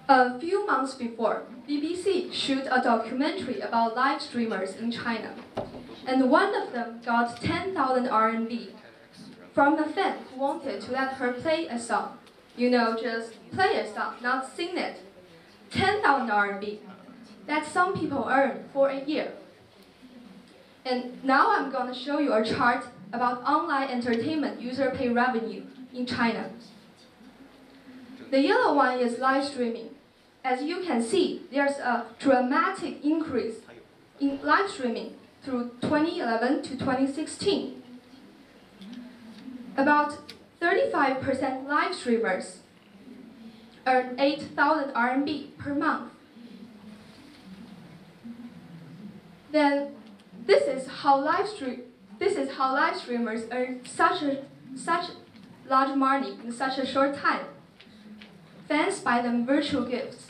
A few months before, BBC shot a documentary about live streamers in China, and one of them got 10,000 RMB from a fan who wanted to let her play a song. You know, just play a song, not sing it. 10,000 RMB. That's some people earn for a year. And now I'm going to show you a chart about online entertainment user pay revenue in China. The yellow one is live streaming. As you can see, there's a dramatic increase in live streaming through 2011 to 2016. About 35% live streamers earn 8,000 RMB per month. Then this is how live streamers earn such large money in such a short time. Fans buy them virtual gifts,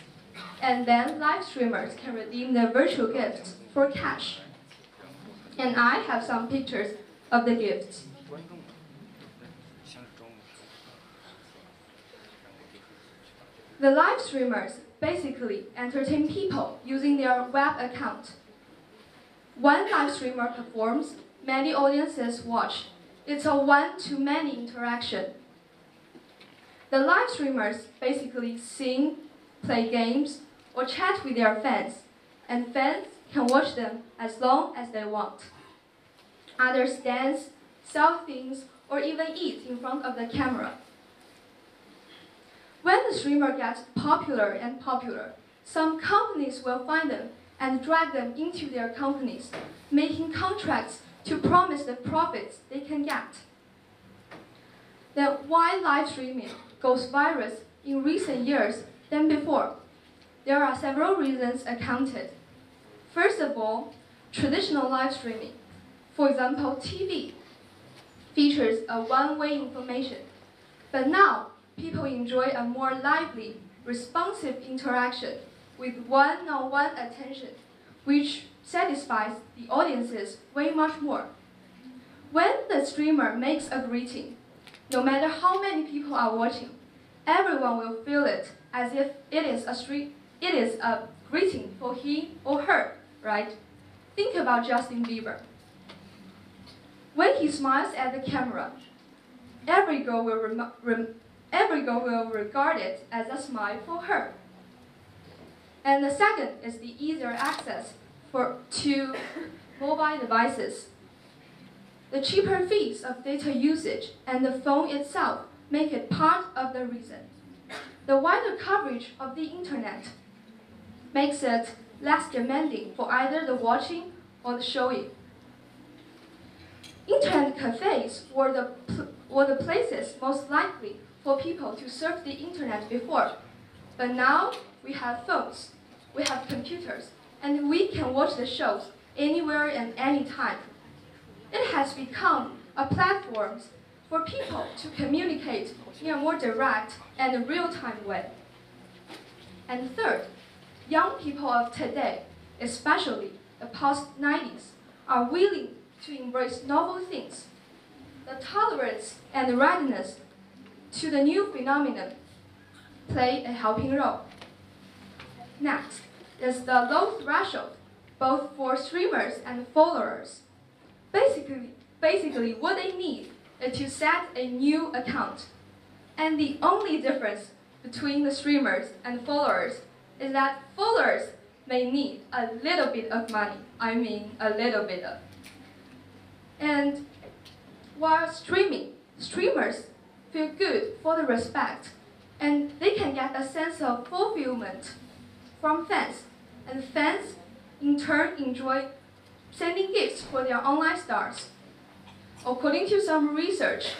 and then live streamers can redeem their virtual gifts for cash. And I have some pictures of the gifts. The live streamers basically entertain people using their web account. One live streamer performs, many audiences watch. It's a one-to-many interaction. The live streamers basically sing, play games, or chat with their fans, and fans can watch them as long as they want. Others dance, sell things, or even eat in front of the camera. When the streamer gets popular and popular, some companies will find them and drag them into their companies, making contracts to promise the profits they can get. Then why live streaming goes viral in recent years than before? There are several reasons accounted. First of all, traditional live streaming, for example TV, features a one-way information. But now, people enjoy a more lively, responsive interaction with one-on-one attention, which satisfies the audiences way much more. When the streamer makes a greeting, no matter how many people are watching, everyone will feel it as if it is a greeting for he or her, right? Think about Justin Bieber. When he smiles at the camera, every girl will regard it as a smile for her. And the second is the easier access to mobile devices. The cheaper fees of data usage and the phone itself make it part of the reason. The wider coverage of the internet makes it less demanding for either the watching or the showing. Internet cafes were the places most likely for people to surf the internet before. But now we have phones, we have computers, and we can watch the shows anywhere and anytime. It has become a platform for people to communicate in a more direct and real-time way. And third, young people of today, especially the post-90s, are willing to embrace novel things. The tolerance and readiness to the new phenomenon play a helping role. Next is the low threshold, both for streamers and followers. Basically, what they need is to set a new account. And the only difference between the streamers and followers is that followers may need a little bit of money. I mean, a little bit of. And while streamers feel good for the respect, and they can get a sense of fulfillment from fans, and fans in turn enjoy sending gifts for their online stars. According to some research,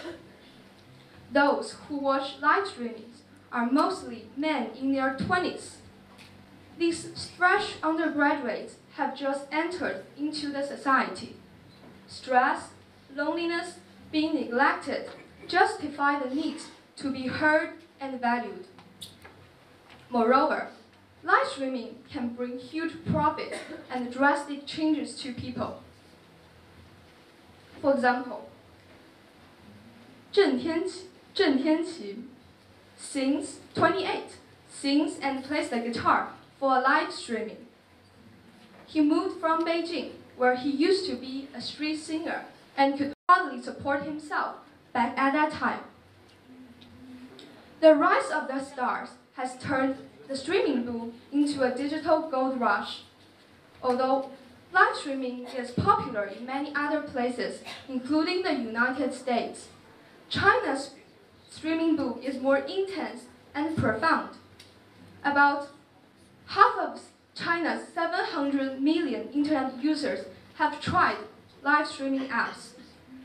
those who watch live streamings are mostly men in their 20s. These fresh undergraduates have just entered into the society. Stress, loneliness, being neglected justify the need to be heard and valued. Moreover, live streaming can bring huge profits and drastic changes to people. For example, 郑天琪 since 28 sings and plays the guitar for live streaming. He moved from Beijing, where he used to be a street singer and could hardly support himself back at that time. The rise of the stars has turned the streaming boom into a digital gold rush. Although live streaming is popular in many other places, including the United States, China's streaming boom is more intense and profound. About half of China's 700 million internet users have tried live streaming apps.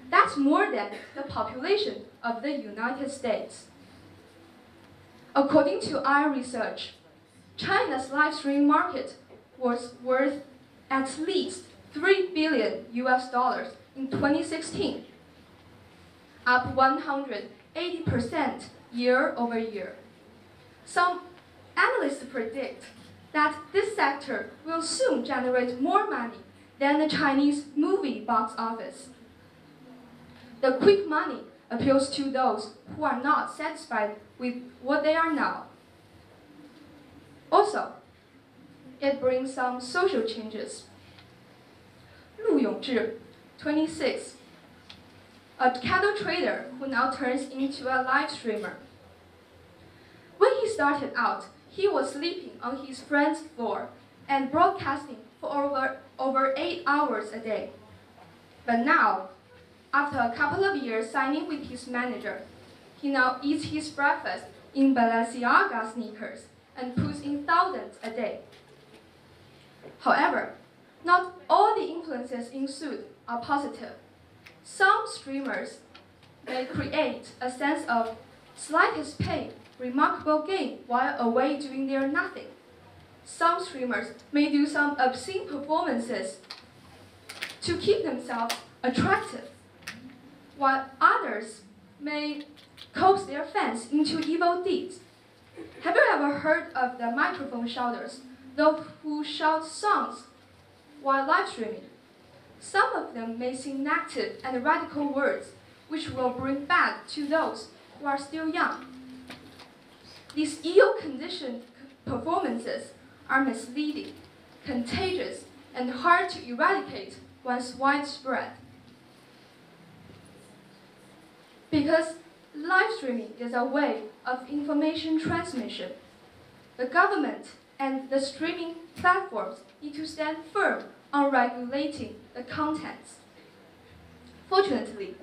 That's more than the population of the United States. According to our research, China's live streaming market was worth at least $3 billion in 2016, up 180% year over year. Some analysts predict that this sector will soon generate more money than the Chinese movie box office. The quick money appeals to those who are not satisfied with what they are now. Also, it brings some social changes. Lu Yongzhi, 26, a cattle trader who now turns into a live streamer. When he started out, he was sleeping on his friend's floor and broadcasting for over 8 hours a day. But now, after a couple of years signing with his manager, he now eats his breakfast in Balenciaga sneakers and puts in thousands a day. However, not all the influences ensued are positive. Some streamers may create a sense of slightest pay, remarkable gain while away doing their nothing. Some streamers may do some obscene performances to keep themselves attractive, while others may coax their fans into evil deeds. Have you ever heard of the microphone shouters, those who shout songs while live streaming? Some of them may sing negative and radical words, which will bring bad to those who are still young. These ill-conditioned performances are misleading, contagious, and hard to eradicate once widespread. Because live streaming is a way of information transmission, the government and the streaming platforms need to stand firm on regulating the contents. Fortunately,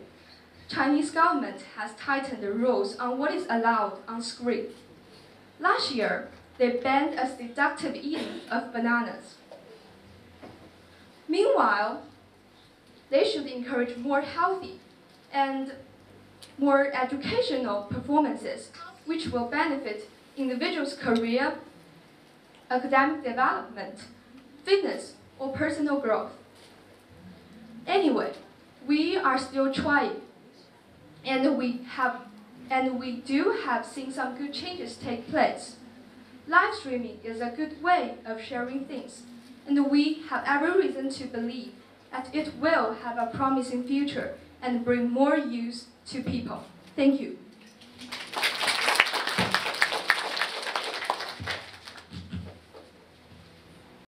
Chinese government has tightened the rules on what is allowed on screen. Last year, they banned a seductive eating of bananas. Meanwhile, they should encourage more healthy and more educational performances, which will benefit individuals' career, academic development, fitness, or personal growth. Anyway, we are still trying, and we do have seen some good changes take place. Live streaming is a good way of sharing things, and we have every reason to believe that it will have a promising future and bring more use to people. Thank you.